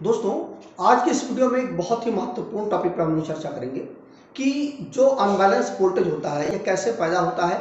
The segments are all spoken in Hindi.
दोस्तों, आज की इस वीडियो में एक बहुत ही महत्वपूर्ण टॉपिक पर हम लोग चर्चा करेंगे कि जो अनबैलेंस वोल्टेज होता है ये कैसे पैदा होता है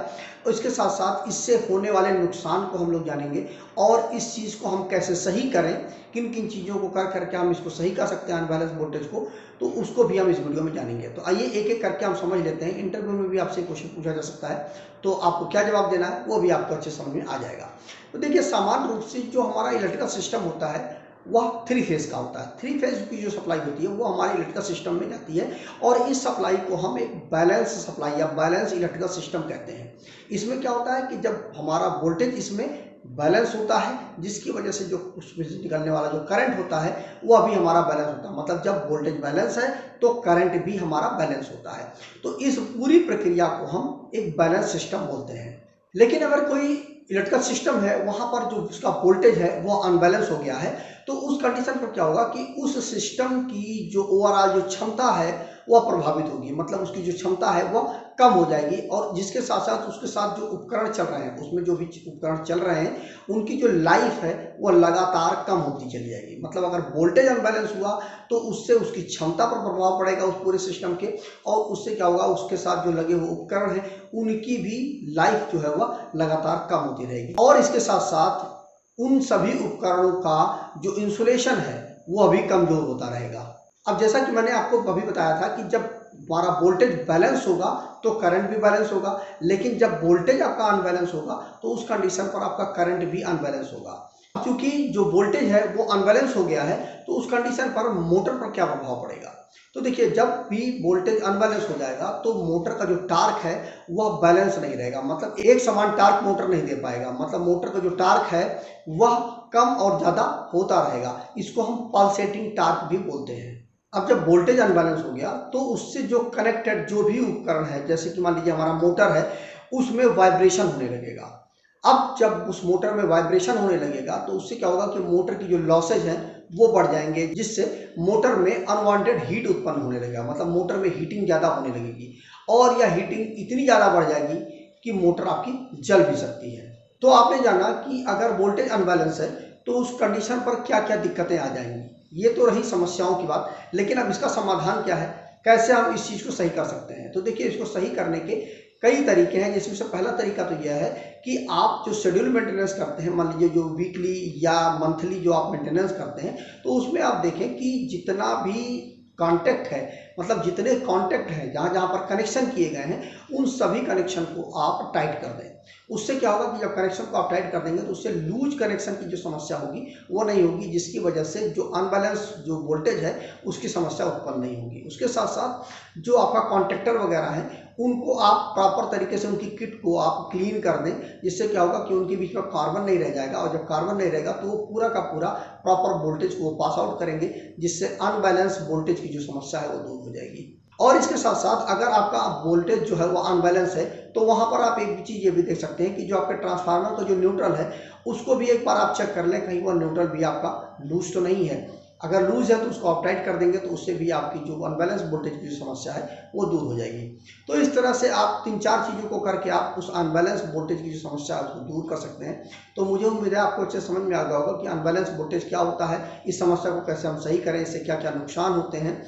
और इसके साथ साथ इससे होने वाले नुकसान को हम लोग जानेंगे और इस चीज़ को हम कैसे सही करें, किन किन चीज़ों को कर करके हम इसको सही कर सकते हैं अनबैलेंस वोल्टेज को, तो उसको भी हम इस वीडियो में जानेंगे। तो आइए एक एक करके हम समझ लेते हैं। इंटरव्यू में भी आपसे क्वेश्चन पूछा जा सकता है, तो आपको क्या जवाब देना है वो भी आपको अच्छे समझ में आ जाएगा। तो देखिए, सामान्य रूप से जो हमारा इलेक्ट्रिकल सिस्टम होता है वह थ्री फेज का होता है। थ्री फेज की जो सप्लाई होती है वो हमारे इलेक्ट्रिकल सिस्टम में जाती है और इस सप्लाई को हम एक बैलेंस सप्लाई या बैलेंस इलेक्ट्रिकल सिस्टम कहते हैं। इसमें क्या होता है कि जब हमारा वोल्टेज इसमें बैलेंस होता है, जिसकी वजह से जो उसमें से निकलने वाला जो करंट होता है वो अभी हमारा बैलेंस होता है। मतलब जब वोल्टेज बैलेंस है तो करंट भी हमारा बैलेंस होता है। तो इस पूरी प्रक्रिया को हम एक बैलेंस सिस्टम बोलते हैं। लेकिन अगर कोई इलेक्ट्रिकल सिस्टम है वहां पर जो उसका वोल्टेज है वो अनबैलेंस हो गया है, तो उस कंडीशन पर क्या होगा कि उस सिस्टम की जो ओवरऑल जो क्षमता है वह प्रभावित होगी। मतलब उसकी जो क्षमता है वह कम हो जाएगी और जिसके साथ साथ उसके साथ जो उपकरण चल रहे हैं, उसमें जो भी उपकरण चल रहे हैं उनकी जो लाइफ है वह लगातार कम होती चली जाएगी। मतलब अगर वोल्टेज अनबैलेंस हुआ तो उससे उसकी क्षमता पर प्रभाव पड़ेगा उस पूरे सिस्टम के, और उससे क्या होगा, उसके साथ जो लगे हुए उपकरण हैं उनकी भी लाइफ जो है वह लगातार कम होती रहेगी। और इसके साथ साथ उन सभी उपकरणों का जो इंसुलेशन है वो अभी कमजोर होता रहेगा। अब जैसा कि मैंने आपको अभी बताया था कि जब हमारा वोल्टेज बैलेंस होगा तो करंट भी बैलेंस होगा, लेकिन जब वोल्टेज आपका अनबैलेंस होगा तो उस कंडीशन पर आपका करंट भी अनबैलेंस होगा। क्योंकि जो वोल्टेज है वो अनबैलेंस हो गया है तो उस कंडीशन पर मोटर पर क्या प्रभाव पड़ेगा। तो देखिए, जब भी वोल्टेज अनबैलेंस हो जाएगा तो मोटर का जो टार्क है वह बैलेंस नहीं रहेगा। मतलब एक समान टार्क मोटर नहीं दे पाएगा। मतलब मोटर का जो टार्क है वह कम और ज़्यादा होता रहेगा। इसको हम पल्सेटिंग टार्क भी बोलते हैं। अब जब वोल्टेज अनबैलेंस हो गया तो उससे जो कनेक्टेड जो भी उपकरण है, जैसे कि मान लीजिए हमारा मोटर है, उसमें वाइब्रेशन होने लगेगा। अब जब उस मोटर में वाइब्रेशन होने लगेगा तो उससे क्या होगा कि मोटर की जो लॉसेज हैं वो बढ़ जाएंगे, जिससे मोटर में अनवांटेड हीट उत्पन्न होने लगेगा। मतलब मोटर में हीटिंग ज़्यादा होने लगेगी और यह हीटिंग इतनी ज़्यादा बढ़ जाएगी कि मोटर आपकी जल भी सकती है। तो आपने जाना कि अगर वोल्टेज अनबैलेंस है तो उस कंडीशन पर क्या क्या दिक्कतें आ जाएंगी। ये तो रही समस्याओं की बात, लेकिन अब इसका समाधान क्या है, कैसे हम इस चीज़ को सही कर सकते हैं। तो देखिए, इसको सही करने के कई तरीके हैं, जिसमें से पहला तरीका तो यह है कि आप जो शेड्यूल मेंटेनेंस करते हैं, मान लीजिए जो वीकली या मंथली जो आप मेंटेनेंस करते हैं, तो उसमें आप देखें कि जितना भी कॉन्टैक्ट है, मतलब जितने कॉन्टैक्ट हैं जहाँ जहाँ पर कनेक्शन किए गए हैं, उन सभी कनेक्शन को आप टाइट कर दें। उससे क्या होगा कि जब कनेक्शन को आप टाइट कर देंगे तो उससे लूज कनेक्शन की जो समस्या होगी वो नहीं होगी, जिसकी वजह से जो अनबैलेंस जो वोल्टेज है उसकी समस्या उत्पन्न नहीं होगी। उसके साथ साथ जो आपका कॉन्ट्रैक्टर वगैरह है उनको आप प्रॉपर तरीके से उनकी किट को आप क्लीन कर दें, जिससे क्या होगा कि उनके बीच में कार्बन नहीं रह जाएगा, और जब कार्बन नहीं रहेगा तो वो पूरा का पूरा प्रॉपर वोल्टेज को पास आउट करेंगे, जिससे अनबैलेंस वोल्टेज की जो समस्या है वो दूर हो जाएगी। और इसके साथ साथ अगर आपका वोल्टेज जो है वो अनबैलेंस है तो वहाँ पर आप एक चीज़ ये भी देख सकते हैं कि जो आपके ट्रांसफार्मर का जो न्यूट्रल है उसको भी एक बार आप चेक कर लें, कहीं वो न्यूट्रल भी आपका लूज तो नहीं है। अगर लूज है तो उसको आप टाइट कर देंगे तो उससे भी आपकी जो अनबैलेंस वोल्टेज की जो समस्या है वो दूर हो जाएगी। तो इस तरह से आप 3-4 चीज़ों को करके आप उस अनबैलेंस वोल्टेज की जो समस्या है उसको दूर कर सकते हैं। तो मुझे उम्मीद है आपको अच्छे समझ में आ गया होगा कि अनबैलेंस वोल्टेज क्या होता है, इस समस्या को कैसे हम सही करें, इससे क्या क्या नुकसान होते हैं।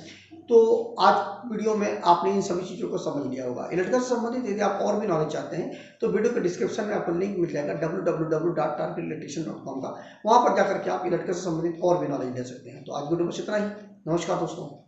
तो आज वीडियो में आपने इन सभी चीज़ों को समझ लिया होगा। इलेक्ट्रिकल से संबंधित यदि आप और भी नॉलेज चाहते हैं तो वीडियो के डिस्क्रिप्शन में आपको लिंक मिल जाएगा www.targetelectrician.com का। वहाँ पर जाकर के आप इलेक्ट्रिकल से संबंधित और भी नॉलेज ले सकते हैं। तो आज वीडियो में इतना ही। नमस्कार दोस्तों।